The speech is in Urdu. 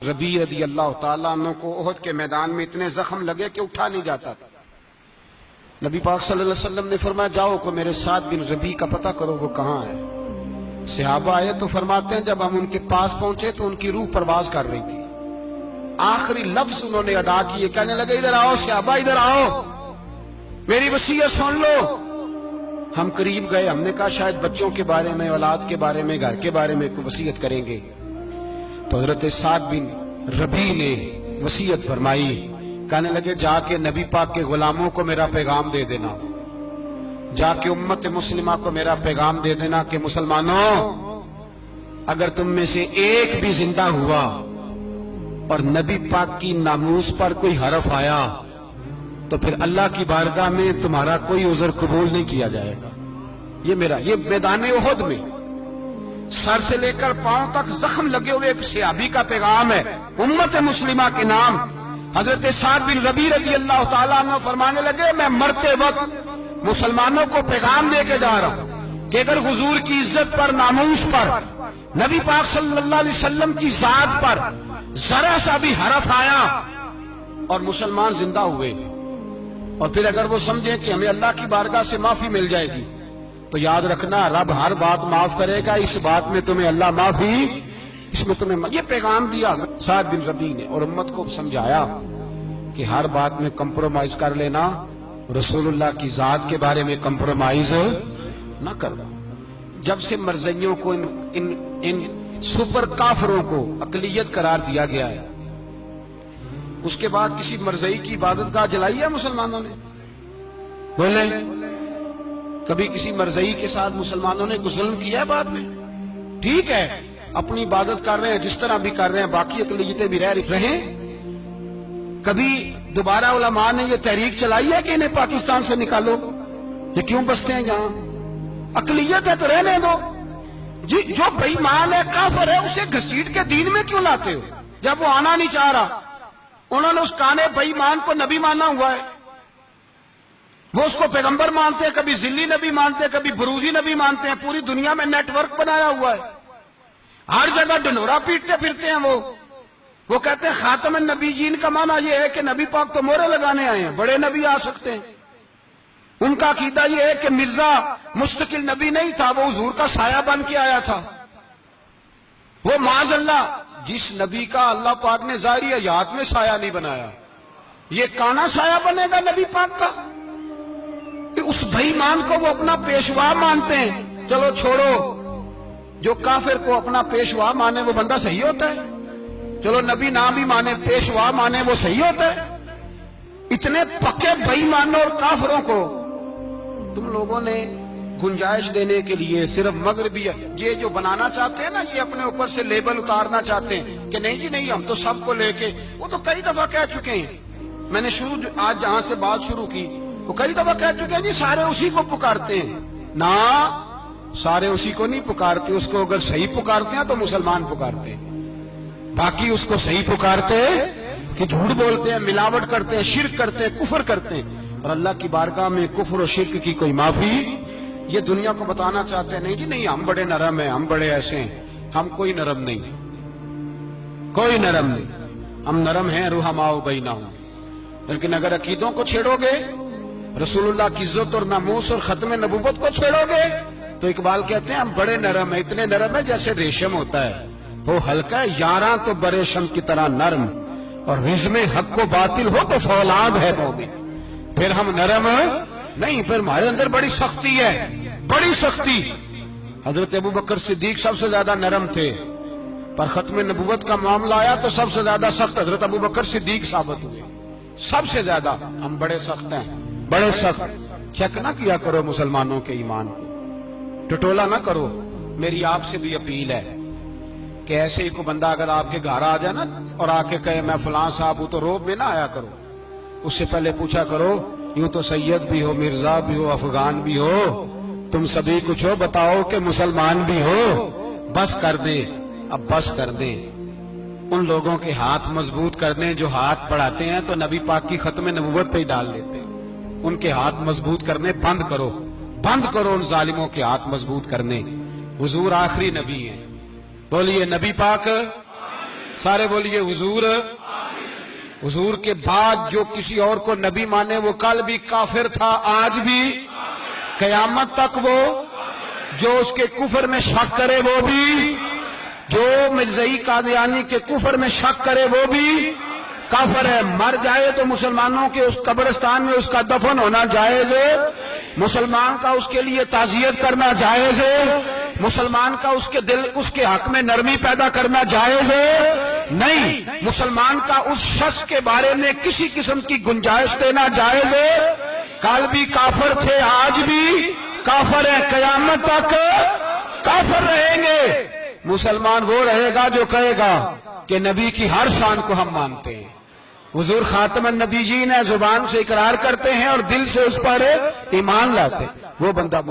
ربی رضی اللہ تعالیٰ عنہ کو احد کے میدان میں اتنے زخم لگے کہ اٹھا نہیں جاتا تھا۔ نبی پاک صلی اللہ علیہ وسلم نے فرمایا جاؤ کو میرے ساتھ بن ربی کا پتہ کرو وہ کہاں ہے۔ صحابہ آئے تو فرماتے ہیں جب ہم ان کے پاس پہنچے تو ان کی روح پرواز کر رہی تھی، آخری لفظ انہوں نے ادا کیے، کہنے لگے ادھر آؤ صحابہ ادھر آؤ میری وصیت سن لو۔ ہم قریب گئے، ہم نے کہا شاید بچوں کے بارے میں، اولاد کے بارے میں، گھر کے بارے میں کوئی وصیت کریں گے، تو حضرت سعد بن ربی نے وصیت فرمائی، کہنے لگے جا کے نبی پاک کے غلاموں کو میرا پیغام دے دینا، جا کے امت مسلمہ کو میرا پیغام دے دینا کہ مسلمانوں اگر تم میں سے ایک بھی زندہ ہوا اور نبی پاک کی ناموس پر کوئی حرف آیا تو پھر اللہ کی بارگاہ میں تمہارا کوئی عذر قبول نہیں کیا جائے گا۔ یہ میدان احد میں سر سے لے کر پاؤں تک زخم لگے ہوئے ایک صحابی کا پیغام ہے امت مسلمہ کے نام۔ حضرت سعد بن ربی رضی اللہ تعالیٰ عنہ فرمانے لگے میں مرتے وقت مسلمانوں کو پیغام دے کے جا رہا ہوں کہ اگر حضور کی عزت پر، ناموس پر، نبی پاک صلی اللہ علیہ وسلم کی ذات پر ذرا سا بھی حرف آیا اور مسلمان زندہ ہوئے اور پھر اگر وہ سمجھیں کہ ہمیں اللہ کی بارگاہ سے معافی مل جائے گی تو یاد رکھنا رب ہر بات معاف کرے گا، اس بات میں تمہیں اللہ معافی، اس میں تمہیں یہ پیغام دیا سعد بن ربی نے اور امت کو سمجھایا کہ ہر بات میں کمپرومائز کر لینا، رسول اللہ کی ذات کے بارے میں کمپرومائز نہ کرنا۔ جب سے مرزائیوں کو ان سپر کافروں کو اقلیت قرار دیا گیا ہے، اس کے بعد کسی مرزائی کی عبادت گاہ جلائی ہے مسلمانوں نے؟ بولے کبھی کسی مرزائی کے ساتھ مسلمانوں نے کوئی ظلم کیا ہے؟ بعد میں ٹھیک ہے اپنی عبادت کر رہے ہیں جس طرح بھی کر رہے ہیں، باقی اقلیتیں بھی رہیں۔ کبھی دوبارہ علماء نے یہ تحریک چلائی ہے کہ انہیں پاکستان سے نکالو، یہ کیوں بستے ہیں یہاں؟ اقلیت ہے تو رہنے دو، جو بے ایمان ہے کافر ہے اسے گھسیٹ کے دین میں کیوں لاتے ہو؟ جب وہ آنا نہیں چاہ رہا، انہوں نے اس کانے بے ایمان کو نبی مانا ہوا ہے، وہ اس کو پیغمبر مانتے ہیں، کبھی ذلی نبی مانتے ہیں، کبھی بروزی نبی مانتے ہیں، پوری دنیا میں نیٹ ورک بنایا ہوا ہے، ہر جگہ ڈنورا پیٹتے پھرتے ہیں۔ وہ کہتے ہیں خاتم النبیین کا معنی یہ ہے کہ نبی پاک تو مورے لگانے آئے ہیں، بڑے نبی آ سکتے ہیں۔ ان کا عقیدہ یہ ہے کہ مرزا مستقل نبی نہیں تھا، وہ حضور کا سایہ بن کے آیا تھا۔ وہ معاذ اللہ جس نبی کا اللہ پاک نے ظاہری حیات میں سایہ نہیں بنایا، یہ کانا سایہ بنے گا نبی پاک کا؟ کہ اس بے ایمان کو وہ اپنا پیشوا مانتے ہیں۔ چلو چھوڑو، جو کافر کو اپنا پیشوا مانے وہ بندہ صحیح ہوتا ہے، چلو نبی نام بھی مانے، پیشوا مانے، وہ صحیح ہوتا ہے۔ اتنے پکے بے ایمانوں اور کافروں کو تم لوگوں نے گنجائش دینے کے لیے صرف مغربی یہ جو بنانا چاہتے ہیں نا، یہ اپنے اوپر سے لیبل اتارنا چاہتے ہیں کہ نہیں جی نہیں ہم تو سب کو لے کے، وہ تو کئی دفعہ کہہ چکے ہیں۔ میں نے آج جہاں سے بات شروع کی وہ کئی دفعہ کہہ چکے ہیں جی سارے اسی کو پکارتے ہیں، نہ سارے اسی کو نہیں پکارتے، اس کو اگر صحیح پکارتے ہیں تو مسلمان پکارتے ہیں، باقی اس کو صحیح پکارتے کہ جھوٹ بولتے ہیں، ملاوٹ کرتے ہیں، شرک کرتے ہیں، کفر کرتے ہیں، اور اللہ کی بارگاہ میں کفر و شرک کی کوئی معافی یہ دنیا کو بتانا چاہتے ہیں۔ نہیں جی نہیں ہم بڑے نرم ہیں، ہم بڑے ایسے ہیں، ہم کوئی نرم نہیں، کوئی نرم نہیں، ہم نرم ہیں رحماء بینہم۔ لیکن اگر عقیدوں کو چھیڑو گے، رسول اللہ کی عزت اور ناموس اور ختم نبوت کو چھیڑو گے تو اقبال کہتے ہیں ہم بڑے نرم ہیں، اتنے نرم ہیں جیسے ریشم ہوتا ہے، وہ ہلکا ہے یاراں تو بریشم کی طرح نرم، اور رزم حق و باطل ہو تو فولاد ہے مومن۔ پھر ہم نرم نہیں، پھر ہمارے اندر بڑی سختی ہے، بڑی سختی۔ حضرت ابوبکر صدیق سب سے زیادہ نرم تھے، پر ختم نبوت کا معاملہ آیا تو سب سے زیادہ سخت حضرت ابوبکر صدیق ثابت ہوئے، سب سے زیادہ۔ ہم بڑے سخت ہیں، بڑے سخت۔ چیک نہ کیا کرو مسلمانوں کے ایمان کو، ٹٹولا نہ کرو۔ میری آپ سے بھی اپیل ہے کہ ایسے ہی کو بندہ اگر آپ کے گھر آ جائے نا اور آ کے کہے میں فلاں صاحب ہوں تو روب میں نہ آیا کرو، اس سے پہلے پوچھا کرو یوں تو سید بھی ہو، مرزا بھی ہو، افغان بھی ہو، تم سبھی کچھ ہو، بتاؤ کہ مسلمان بھی ہو۔ بس کر دیں، اب بس کر دیں، ان لوگوں کے ہاتھ مضبوط کر دیں جو ہاتھ بڑھاتے ہیں تو نبی پاک کی ختم نبوت پہ ہی ڈال دیتے ہیں، ان کے ہاتھ مضبوط کرنے بند کرو، بند کرو ان ظالموں کے ہاتھ مضبوط کرنے۔ حضور آخری نبی ہیں، بولیے نبی پاک سارے بولیے حضور. حضور کے بعد جو کسی اور کو نبی مانے وہ کل بھی کافر تھا، آج بھی قیامت تک وہ. جو اس کے کفر میں شک کرے وہ بھی، جو مرزائی قادیانی کے کفر میں شک کرے وہ بھی کافر ہے. مر جائے تو مسلمانوں کے اس قبرستان میں اس کا دفن ہونا جائز ہے، مسلمان کا اس کے لیے تعزیت کرنا جائز ہے، مسلمان کا اس کے حق میں نرمی پیدا کرنا جائز ہے. نہیں، مسلمان کا اس شخص کے بارے میں کسی قسم کی گنجائش دینا جائز ہے. کل بھی کافر تھے، آج بھی کافر ہیں، قیامت تک کافر رہیں گے. مسلمان وہ رہے گا جو کہے گا کہ نبی کی ہر شان کو ہم مانتے ہیں، حضور خاتم النبیین ہے، زبان سے اقرار کرتے ہیں اور دل سے اس پر ایمان لاتے ہیں، وہ بندہ